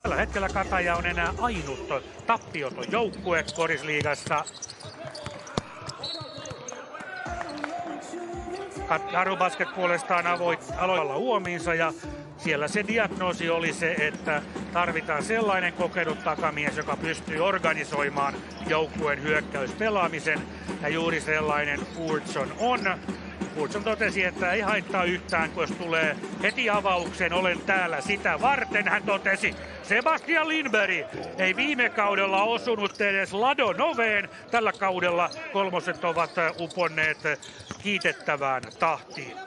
Tällä hetkellä Kataja on enää ainut tappioton joukkue Korisliigassa. Karhubasket puolestaan aloilla huomiinsa ja siellä se diagnoosi oli se, että tarvitaan sellainen kokenut takamies, joka pystyy organisoimaan joukkueen hyökkäyspelaamisen. Ja juuri sellainen Furtson on. Furtson totesi, että ei haittaa yhtään, kun jos tulee heti avaukseen, olen täällä sitä varten. Hän totesi, Sebastian Lindberg ei viime kaudella osunut edes Ladonoveen. Tällä kaudella kolmoset ovat uponneet kiitettävään tahtiin.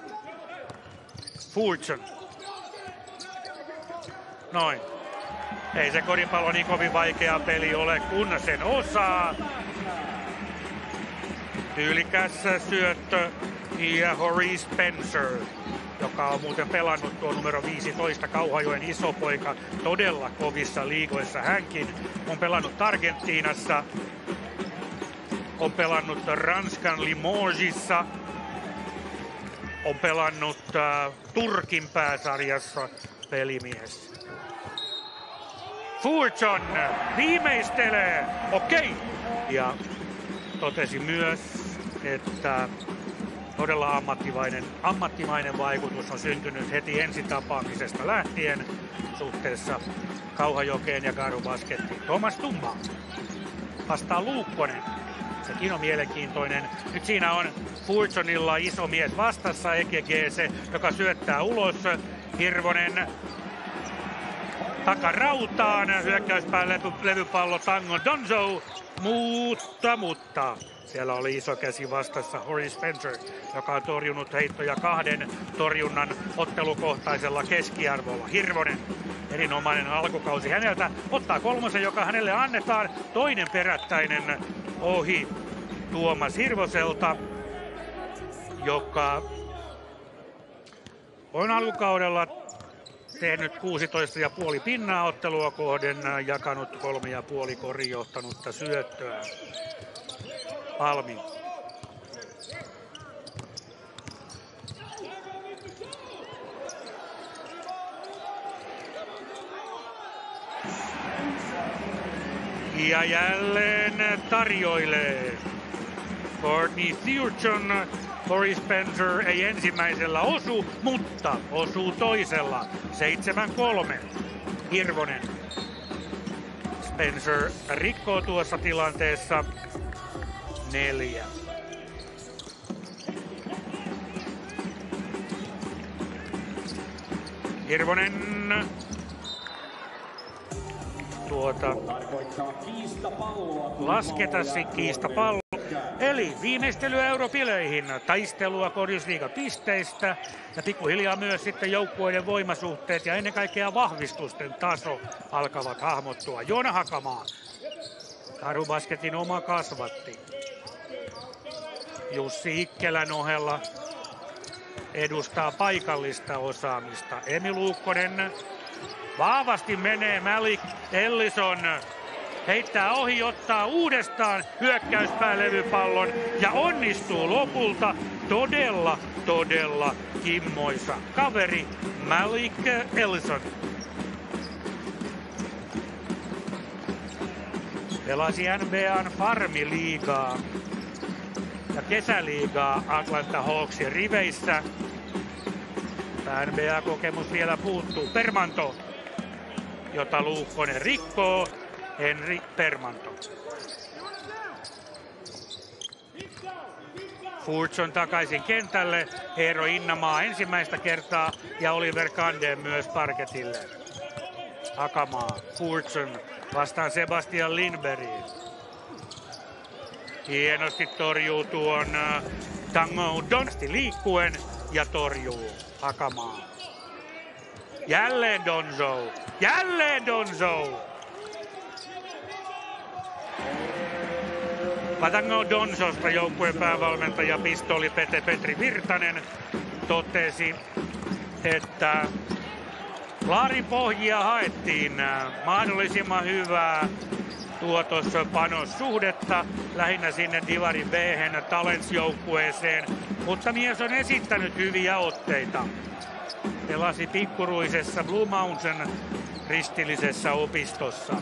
Furtson. Noin. Ei se koripallo niin kovin vaikea peli ole, kun sen osaa. Tyylikäs syöttö ja Horry Spencer, joka on muuten pelannut tuo numero 15 Kauhajoen isopoika todella kovissa liigoissa. Hänkin on pelannut Argentiinassa, on pelannut Ranskan Limogesissa, on pelannut Turkin pääsarjassa pelimies. Furtson viimeistelee, okei. Ja totesi myös, että todella ammattimainen vaikutus on syntynyt heti ensitapaamisesta lähtien suhteessa Kauhajokeen ja Karhubasketiin. Tuomas Tumma vastaa Luukkonen. Sekin on mielenkiintoinen. Nyt siinä on Furtsonilla iso mies vastassa, Ekegese, joka syöttää ulos. Hirvonen takarautaan, hyökkäyspään levypallo Tango Donzo, mutta siellä oli iso käsi vastassa Horry Spencer, joka on torjunut heittoja 2 torjunnan ottelukohtaisella keskiarvolla. Hirvonen, erinomainen alkukausi häneltä, ottaa 3, joka hänelle annetaan. Toinen perättäinen ohi Tuomas Hirvoselta, joka on alkukaudella tehnyt 16,5 pinnaa ottelua kohden, jakanut 3,5 korin johtanutta syöttöä. Palmi. Ja jälleen tarjoilee Courtney Thurton. Horry Spencer ei ensimmäisellä osu, mutta osuu toisella. 7-3. Hirvonen. Spencer rikkoo tuossa tilanteessa 4. Hirvonen lasketasi kiistapallo. Eli viimeistelyä europeleihin, taistelua Korisliiga-pisteistä ja pikkuhiljaa myös sitten joukkueiden voimasuhteet ja ennen kaikkea vahvistusten taso alkavat hahmottua. Joona Hakamaa, Karhubasketin oma kasvatti. Jussi Ikkelän ohella edustaa paikallista osaamista. Emi Luukkonen vahvasti menee, Malik Ellison heittää ohi, ottaa uudestaan hyökkäyspään levypallon ja onnistuu lopulta todella kimmoisa kaveri Malik Ellison. Pelasi NBAn Farmi-liigaa ja kesäliigaa Atlanta Hawksin riveissä. NBA-kokemus vielä puuttuu. Permanto, jota Luukkonen rikkoo. Henri Permanto. Furtson takaisin kentälle. Eero Innamaa ensimmäistä kertaa ja Oliver Kande myös parketille. Hakamaa, Furtson vastaan Sebastian Lindberg. Hienosti torjuu tuon Tango Donsti liikkuen ja torjuu Hakamaa. Jälleen Donzo. Patango Donsosta joukkueen päävalmentaja Pistoli Petri Virtanen totesi, että laarin pohjia haettiin mahdollisimman hyvää tuotos-panossuhdetta lähinnä sinne Divari B:hen Talents-joukkueeseen, mutta mies on esittänyt hyviä otteita. Pelasi pikkuruisessa Blue Mountain kristillisessä opistossa.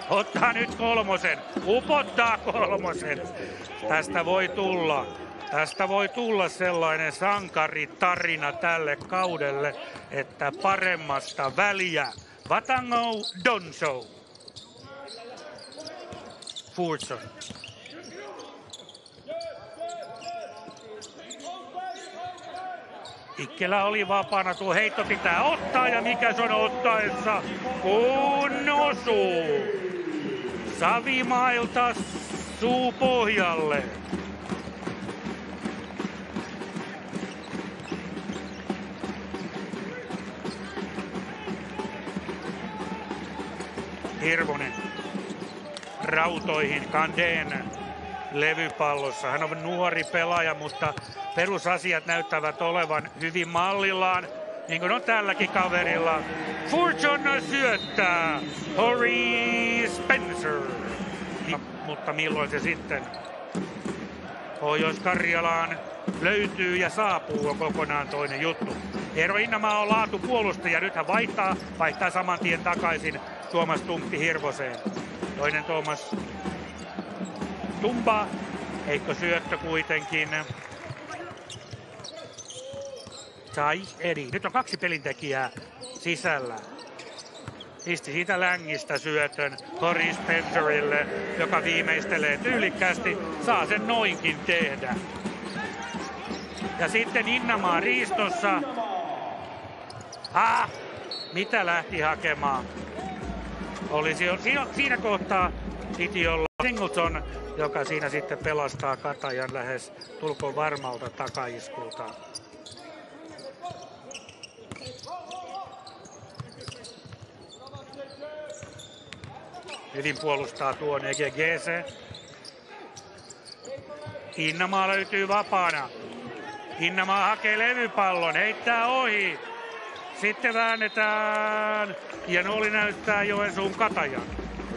Ottaa nyt kolmosen, upottaa kolmosen. Tästä voi tulla sellainen sankaritarina tälle kaudelle, että paremmasta väliä. Vatango Donso. Forson. Ikkelä oli vapaana, tuo heitto pitää ottaa ja mikä se on ottaessa, kun osuu. Savimailta suu pohjalle. Hirvonen rautoihin Kandeen levypallossa. Hän on nuori pelaaja, mutta perusasiat näyttävät olevan hyvin mallillaan, niin kuin on tälläkin kaverilla. Fortun syöttää Corey Spencer. Mutta milloin se sitten Pohjois-Karjalaan löytyy ja saapuu, on kokonaan toinen juttu. Eero Innamaa on laatupuolustaja, nyt hän vaihtaa saman tien takaisin Tuomas Tumppi Hirvoseen. Toinen Tuomas Tumba, heikko syöttö kuitenkin. Sai Edi. Nyt on 2 pelintekijää sisällä. Pisti siitä längistä syötön Corey Spencerille, joka viimeistelee tyylikkäästi. Saa sen noinkin tehdä. Ja sitten Innamaa riistossa. Mitä lähti hakemaan? Olisi siinä kohtaa piti olla Singleton, joka siinä sitten pelastaa Katajan lähes tulkoon varmalta takaiskulta. Hyvin puolustaa tuon EGGC. Innamaa löytyy vapaana. Innamaa hakee levypallon, heittää ohi. Sitten väännetään ja nuoli näyttää Joensuun Katajan.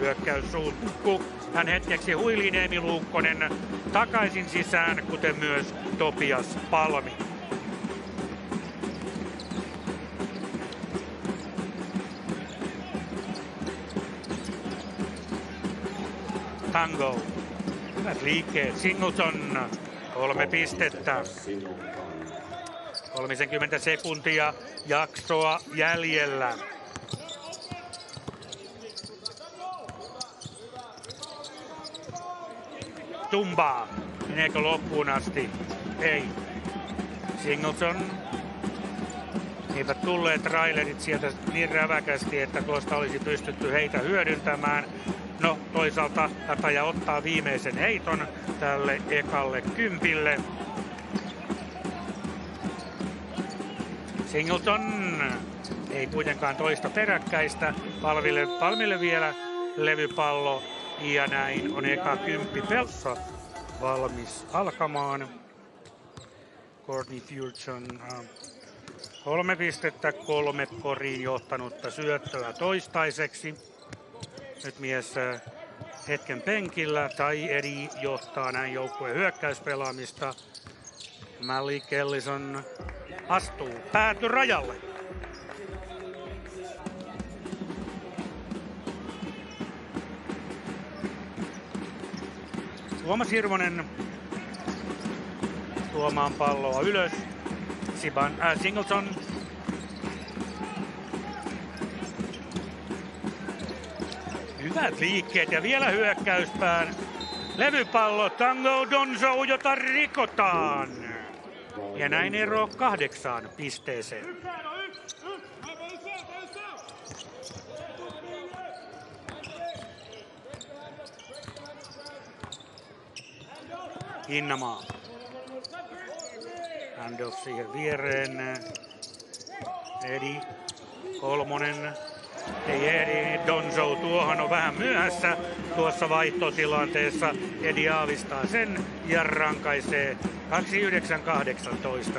Hyökkäyssuunku. Hän hetkeksi huiliin Emil Luukkonen takaisin sisään, kuten myös Topias Palmi. Tango. Hyvät liikkeet. Singleton. 3 pistettä. 30 sekuntia jaksoa jäljellä. Tumba. Meneekö loppuun asti? Ei. Singleton. Eivät tulleet trailerit sieltä niin räväkästi, että tuosta olisi pystytty heitä hyödyntämään. No toisaalta Kataja ottaa viimeisen heiton tälle ekalle kympille. Singleton ei kuitenkaan toista peräkkäistä. Palmille vielä levypallo ja näin on eka kymppi pelassa valmis alkamaan. Courtney Fulton 3 pistettä, 3 koriin johtanutta syöttöä toistaiseksi. Nyt mies hetken penkillä. Tai Edi johtaa näin joukkueen hyökkäyspelaamista. Malik Ellison astuu päätyrajalle. Tuomas Hirvonen tuomaan palloa ylös. Singleton. Hyvät liikkeet ja vielä hyökkäyspään. Levypallo Tango Donso, jota rikotaan. Ja näin ero 8 pisteeseen. Innamaa. Handoff siihen viereen. Edi. Kolmonen. Ei Edi. Donso tuohon on vähän myöhässä tuossa vaihtotilanteessa. Edi aavistaa sen ja rankaisee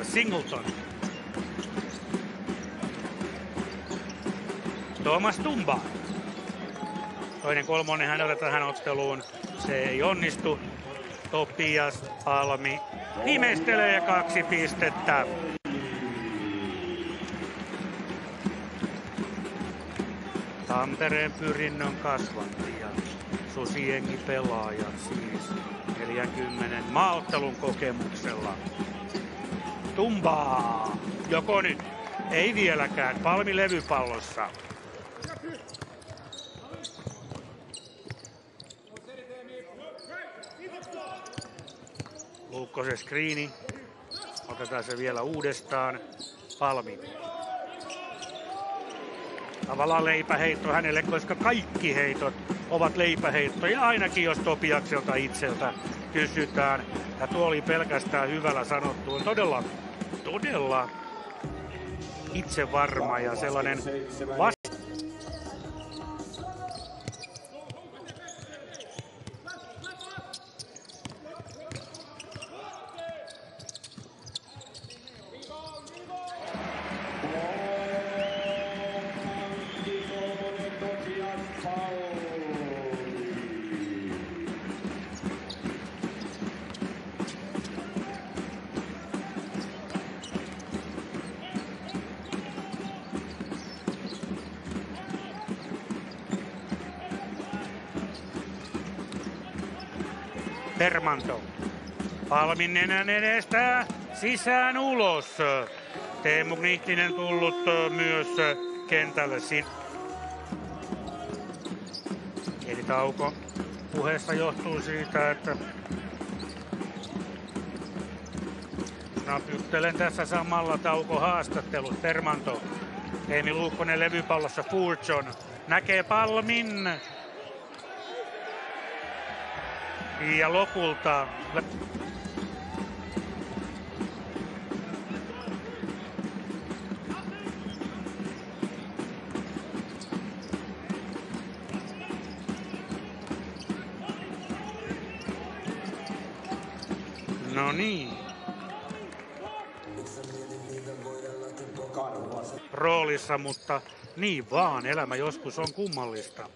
29-18. Singleton. Tuomas Tumba. Toinen kolmonen häneltä tähän otteluun. Se ei onnistu. Topias Palmi viimeistelee 2 pistettä. Tampereen Pyrinnön kasvatti ja Susiengi pelaaja siis 40 maaottelun kokemuksella. Tumbaa! Joko nyt? Ei vieläkään. Palmi levypallossa. Luukkosen skriini. Otetaan se vielä uudestaan. Palmi. Tavallaan leipäheitto hänelle, koska kaikki heitot ovat leipäheittoja, ainakin jos Topiakselta itseltä kysytään. Ja tuo oli pelkästään hyvällä sanottu. On todella itsevarma ja sellainen Permanto. Palmin nenän edestä sisään ulos. Teemu Knihtinen tullut myös kentälle. Eli tauko puheesta johtuu siitä, että napjuttelen tässä samalla taukohaastattelut. Permanto. Teemi Luukkonen levypallossa. Furtson näkee Palmin. Ja lopulta no niin. Roolissa, mutta niin vaan, elämä joskus on kummallista.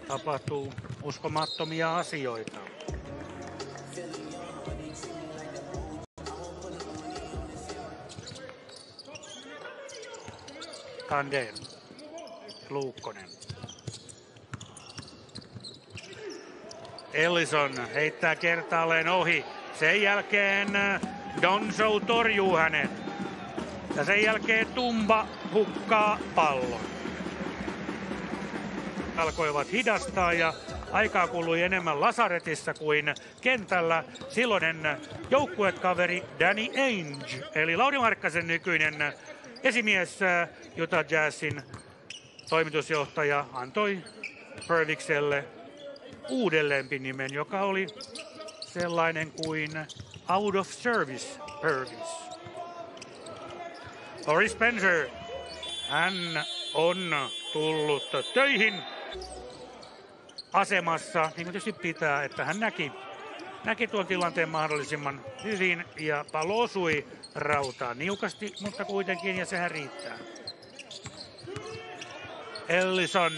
Tapahtuu uskomattomia asioita. Kandeen. Luukkonen. Ellison heittää kertaalleen ohi. Sen jälkeen Donzo torjuu hänet. Ja sen jälkeen Tumba hukkaa pallon. Alkoivat hidastaa ja aikaa kului enemmän lasaretissa kuin kentällä silloinen joukkuekaveri Danny Ainge, eli Lauri Markkasen nykyinen esimies Utah Jazzin toimitusjohtaja antoi Purvikselle uuden lempinimen, joka oli sellainen kuin Out of Service Purvis. Corey Spencer, hän on tullut töihin asemassa, niin kuin tietysti pitää, että hän näki tuon tilanteen mahdollisimman hyvin ja pallo osui rautaan niukasti, mutta kuitenkin, ja sehän riittää. Ellison.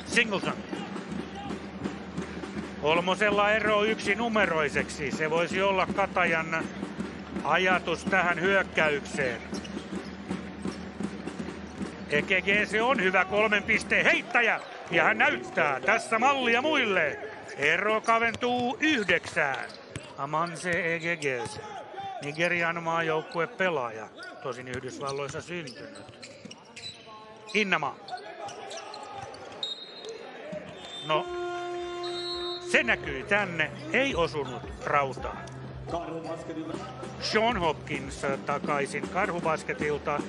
Singleton. Kolmosella ero yksi numeroiseksi. Se voisi olla Katajan ajatus tähän hyökkäykseen. EGG se on hyvä 3 pisteen heittäjä ja hän näyttää tässä mallia muille. Ero kaventuu 9. Amanse EGG. Nigerian maajoukkue pelaaja, tosin Yhdysvalloissa syntynyt. Innama. No, se näkyy tänne, ei osunut rautaan. Sean Hopkins takaisin Karhubasketilta.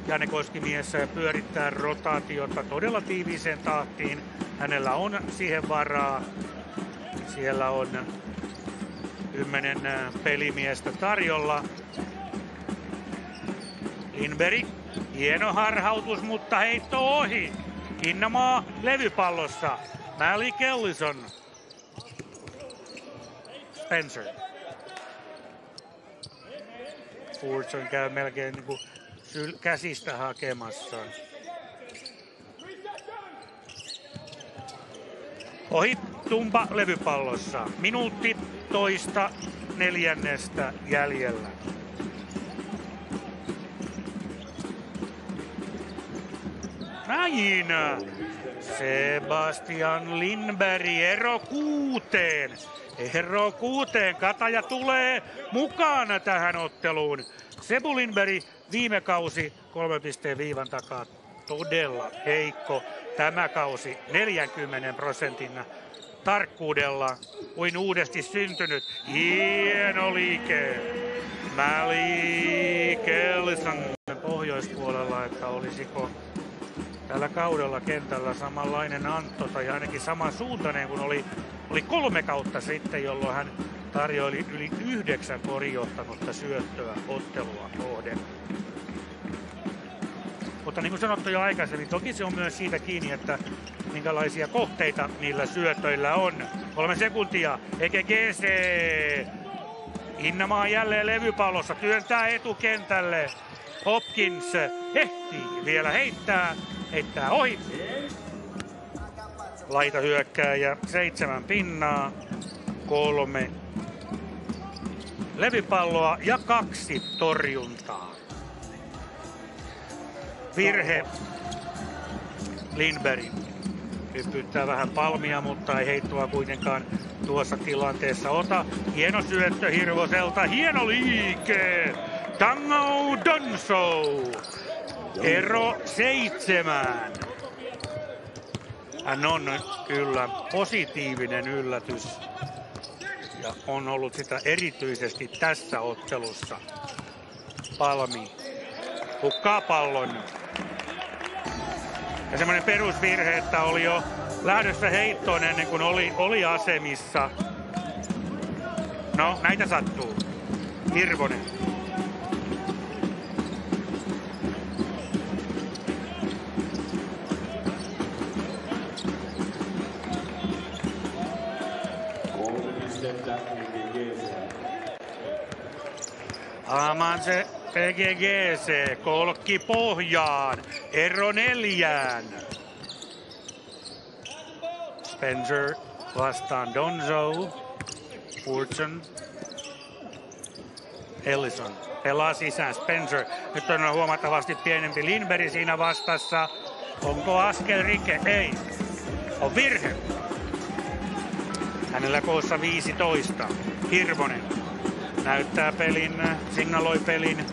Janne Koskimies pyörittää rotaatiota todella tiiviiseen tahtiin. Hänellä on siihen varaa. Siellä on 10 pelimiestä tarjolla. Lindberg, hieno harhautus, mutta heitto ohi. Kinnamaa levypallossa. Malik Ellison. Spencer. Furtson käy melkein niin kuin käsistä hakemassa. Ohi Tumba levypallossa. Minuutti toista 4. jäljellä. Näin. Sebastian Lindberg ero 6. Ero 6. Kataja tulee mukaan tähän otteluun. Sebu Lindberg viime kausi 3 pisteen viivan takaa todella heikko. Tämä kausi 40% tarkkuudella kuin uudesti syntynyt. Hieno liike. Malik Ellison pohjoispuolella, että olisiko tällä kaudella kentällä samanlainen Antto tai ainakin samansuuntainen kuin oli 3 kautta sitten, jolloin hän tarjoili yli 9 korijohtanutta syöttöä ottelua kohden. Mutta niin kuin sanottu jo aikaisemmin, toki se on myös siitä kiinni, että minkälaisia kohteita niillä syötöillä on. 3 sekuntia, EGGC. Innamaa jälleen levypallossa, työntää etukentälle. Hopkins ehtii vielä heittää ohi. Laita hyökkääjä 7 pinnaa, 3 levypalloa ja 2 torjuntaa. Virhe Lindberg. Hyppyyttää vähän palmia, mutta ei heittoa kuitenkaan tuossa tilanteessa ota. Hieno syöttö Hirvoselta, hieno liike! Tango Donso! Ero 7. Hän on kyllä positiivinen yllätys ja on ollut sitä erityisesti tässä ottelussa. Palmi hukkaa pallon. Ja semmoinen perusvirhe, että oli jo lähdössä heittoon ennen kuin oli asemissa. No, näitä sattuu. Hirvonen. Amanse EGGC, kolkki pohjaan, ero 4. Spencer vastaan Donzo, Fortune, Ellison pelaa sisään, Spencer, nyt on huomattavasti pienempi Lindberg siinä vastassa. Onko askel rike? Ei, on virhe. Hänellä koossa 15, Hirvonen. Näyttää pelin, signaloi pelin,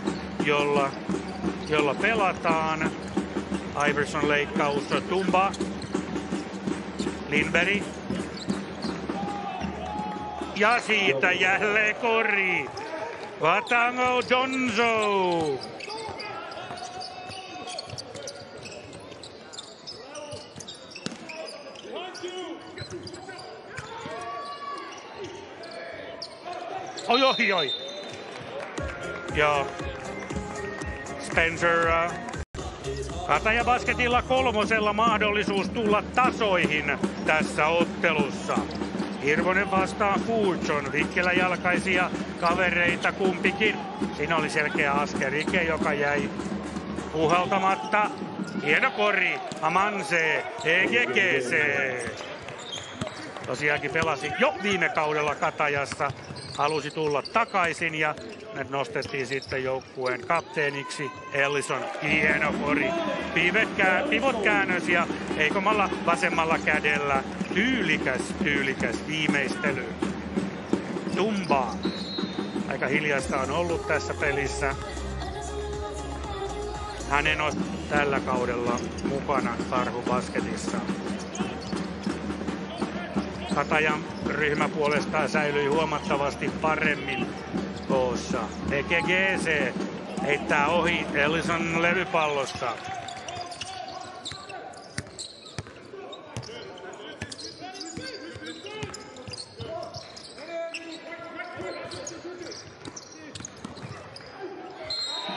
jolla pelataan. Iverson leikkaus, Tumba, Lindberg. Ja siitä jälleen kori. Vatango Donzo. Oi. Ja Spencer Kataja Basketilla 3. mahdollisuus tulla tasoihin tässä ottelussa. Hirvonen vastaan Fortune, vikkelä jalkaisia kavereita kumpikin. Siinä oli selkeä askel rike, joka jäi puhaltamatta. Hieno kori, Amanse, EGGC. Tosiaankin pelasi jo viime kaudella Katajassa. Halusi tulla takaisin ja nyt nostettiin sitten joukkueen kapteeniksi Ellison. Hieno kori. Pivot käännös ja heikommalla vasemmalla kädellä tyylikäs viimeistely. Tumba. Aika hiljaista on ollut tässä pelissä. Hänen on tällä kaudella mukana Karhubasketissa. Katajan ryhmä puolestaan säilyi huomattavasti paremmin koossa. EGGC heittää ohi Ellison levypallosta.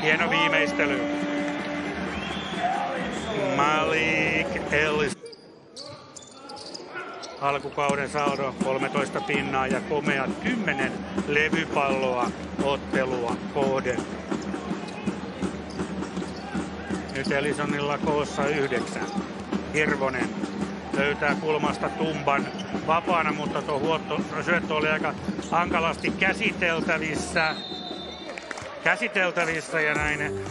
Hieno viimeistely. Malik Ellison. Alkukauden saldo 13 pinnaa ja komea 10 levypalloa ottelua kohden. Nyt Ellisonilla koossa 9. Hirvonen löytää kulmasta Tumban vapaana, mutta tuo syöttö oli aika hankalasti käsiteltävissä ja näin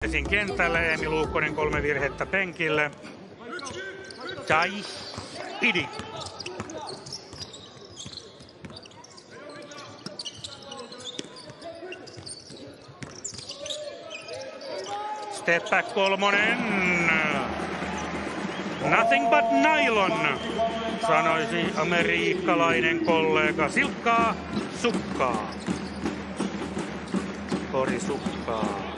Esin kentälle, Emil Luukkonen 3 virhettä penkille. Tai Idi. Step back 3. Nothing but nylon, sanoisi amerikkalainen kollega. Silkkaa sukkaa. Korisukkaa.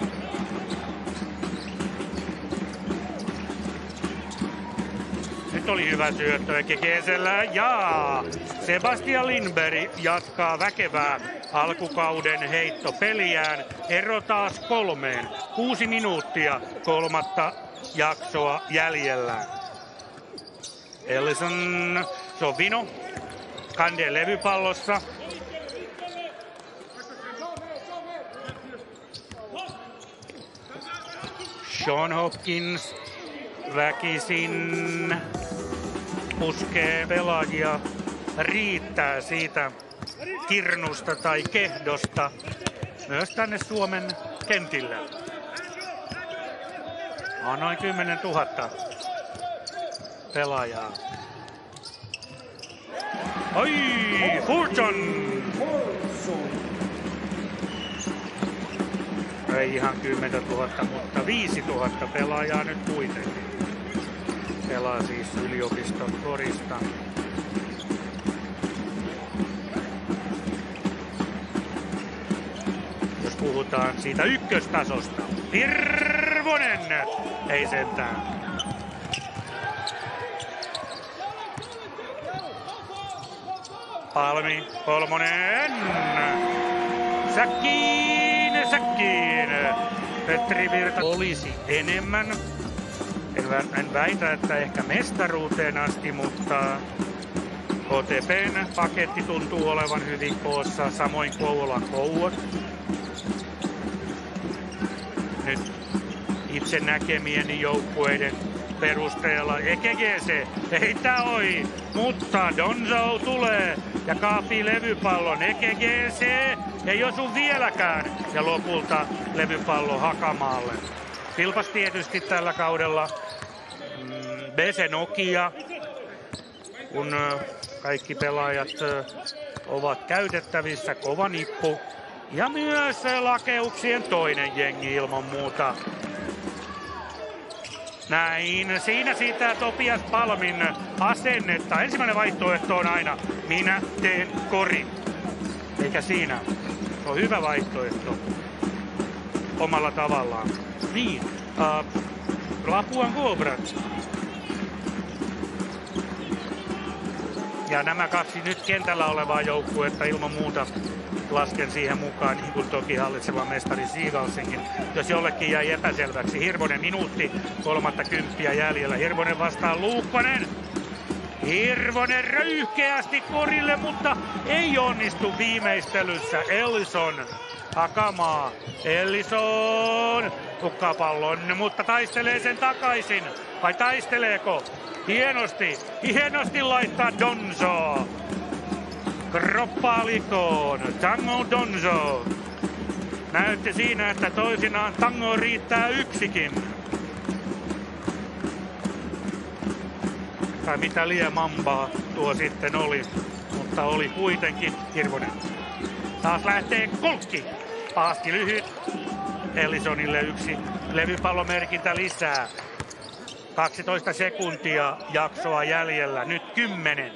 Nyt oli hyvä syöttö Ekegesellä ja Sebastian Lindberg jatkaa väkevää alkukauden heittopeliään. Ero taas 3. 6 minuuttia 3. jaksoa jäljellä. Ellison, se on Vino. Kande levypallossa. Sean Hopkins väkisin puskee pelaajia, riittää siitä kirnusta tai kehdosta myös tänne Suomen kentille. On noin 10 000 pelaajaa. Oi, Furton! Ei ihan 10 000, mutta 5 000 pelaajaa nyt kuitenkin. Pelaa siis yliopiston korista. Jos puhutaan siitä ykköstasosta. Hirvonen! Ei sentään. Palmi, 3. Säkkiin! Petri Virta olisi enemmän. En väitä, että ehkä mestaruuteen asti, mutta KTP:n paketti tuntuu olevan hyvin koossa, samoin Kouvolan Kouot. Nyt itse näkemieni joukkueiden perusteella EKGC heittää ohi, mutta Donzo tulee ja kaapii levypallon. EKGC ei osu vieläkään ja lopulta levypallo Hakamaalle. Vilpas tietysti tällä kaudella BC Nokia, kun kaikki pelaajat ovat käytettävissä, kova nippu. Ja myös Lakeuksien toinen jengi ilman muuta. Näin, siinä siitä Topias Palmin asennetta. Ensimmäinen vaihtoehto on aina, minä teen korin. Eikä siinä. Se on hyvä vaihtoehto. Omalla tavallaan. Niin, Lapuan Cobras. Ja nämä 2 nyt kentällä olevaa joukkuetta ilman muuta lasken siihen mukaan, niin kuin toki hallitseva mestari Seagalsinkin. Jos jollekin jäi epäselväksi, Hirvonen minuutti 30 jäljellä. Hirvonen vastaa Luukkonen. Hirvonen röyhkeästi korille, mutta ei onnistu viimeistelyssä. Ellison, Hakamaa, Ellison hukkaa pallon, mutta taistelee sen takaisin. Vai taisteleeko? Hienosti laittaa Donzo. Kroppaa likoon, Tango Donzo. Näytti siinä, että toisinaan tangoon riittää yksikin. Tai mitä liemambaa tuo sitten oli, mutta oli kuitenkin. Hirvonen. Taas lähtee Kolkki. Pahasti lyhyt. Ellisonille 1 levypallomerkintä lisää. 12 sekuntia jaksoa jäljellä, nyt 10.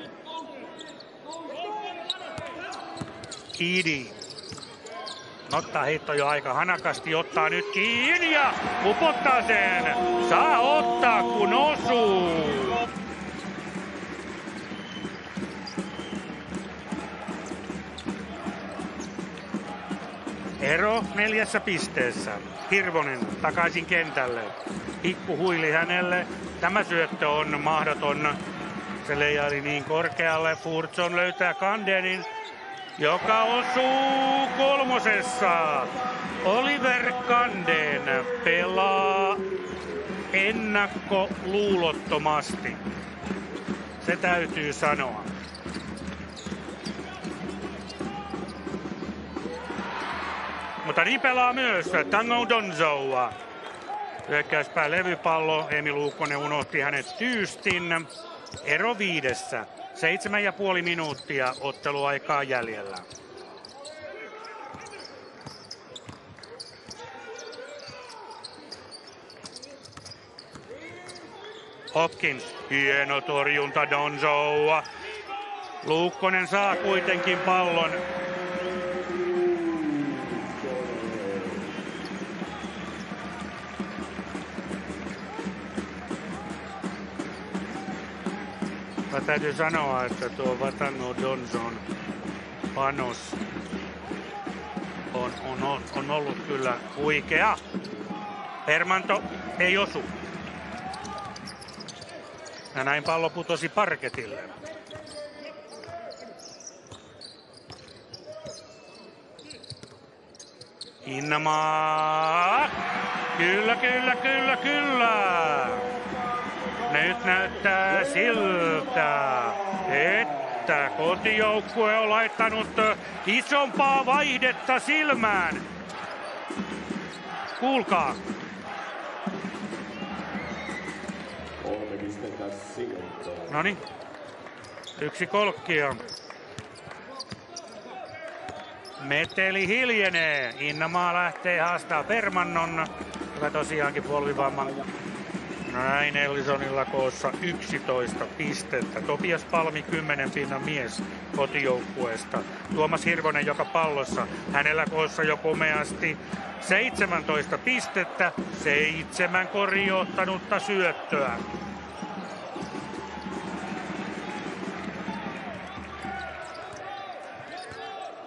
Idi. Ottaa heitto jo aika hanakasti, ottaa nyt kiinni ja upottaa sen. Saa ottaa kun osuu. Ero 4 pisteessä. Hirvonen takaisin kentälle. Pikku huili hänelle. Tämä syöttö on mahdoton. Se leijaili niin korkealle. Furtson löytää Kandenin, joka osuu 3. Oliver Kanden pelaa ennakkoluulottomasti. Se täytyy sanoa. Mutta niin pelaa myös Tango Donzoa. Hyökkäyspää levypallo. Emil Luukkonen unohti hänet tyystin. Ero 5. 7,5 minuuttia otteluaikaa jäljellä. Hopkins, hieno torjunta Donzo. Luukkonen saa kuitenkin pallon. Täytyy sanoa, että tuo Vatango Donzon panos on ollut kyllä huikea. Hermanto ei osu. Ja näin pallo putosi parketille. Innamaa. Kyllä. Nyt näyttää siltä, että kotijoukkue on laittanut isompaa vaihdetta silmään. Kuulkaa. Noniin. 1 kolkkia. Meteli hiljenee. Innamaa lähtee haastaa Permannon, joka tosiaankin polvivamman. Näin Ellisonilla koossa 11 pistettä. Topias Palmi 10 pinnan mies kotijoukkueesta. Tuomas Hirvonen joka pallossa. Hänellä koossa jo komeasti 17 pistettä. 7 koriottanutta syöttöä.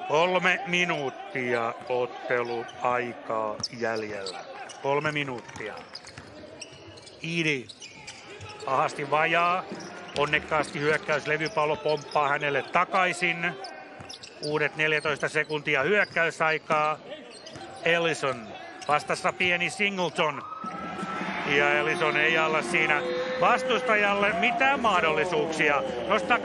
Kolme minuuttia otteluaikaa jäljellä. 3 minuuttia. Iidi pahasti vajaa. Onnekkaasti hyökkäyslevypallo pomppaa hänelle takaisin. Uudet 14 sekuntia hyökkäysaikaa. Ellison vastassa pieni Singleton. Ja Ellison ei alla siinä vastustajalle mitään mahdollisuuksia. Nostaa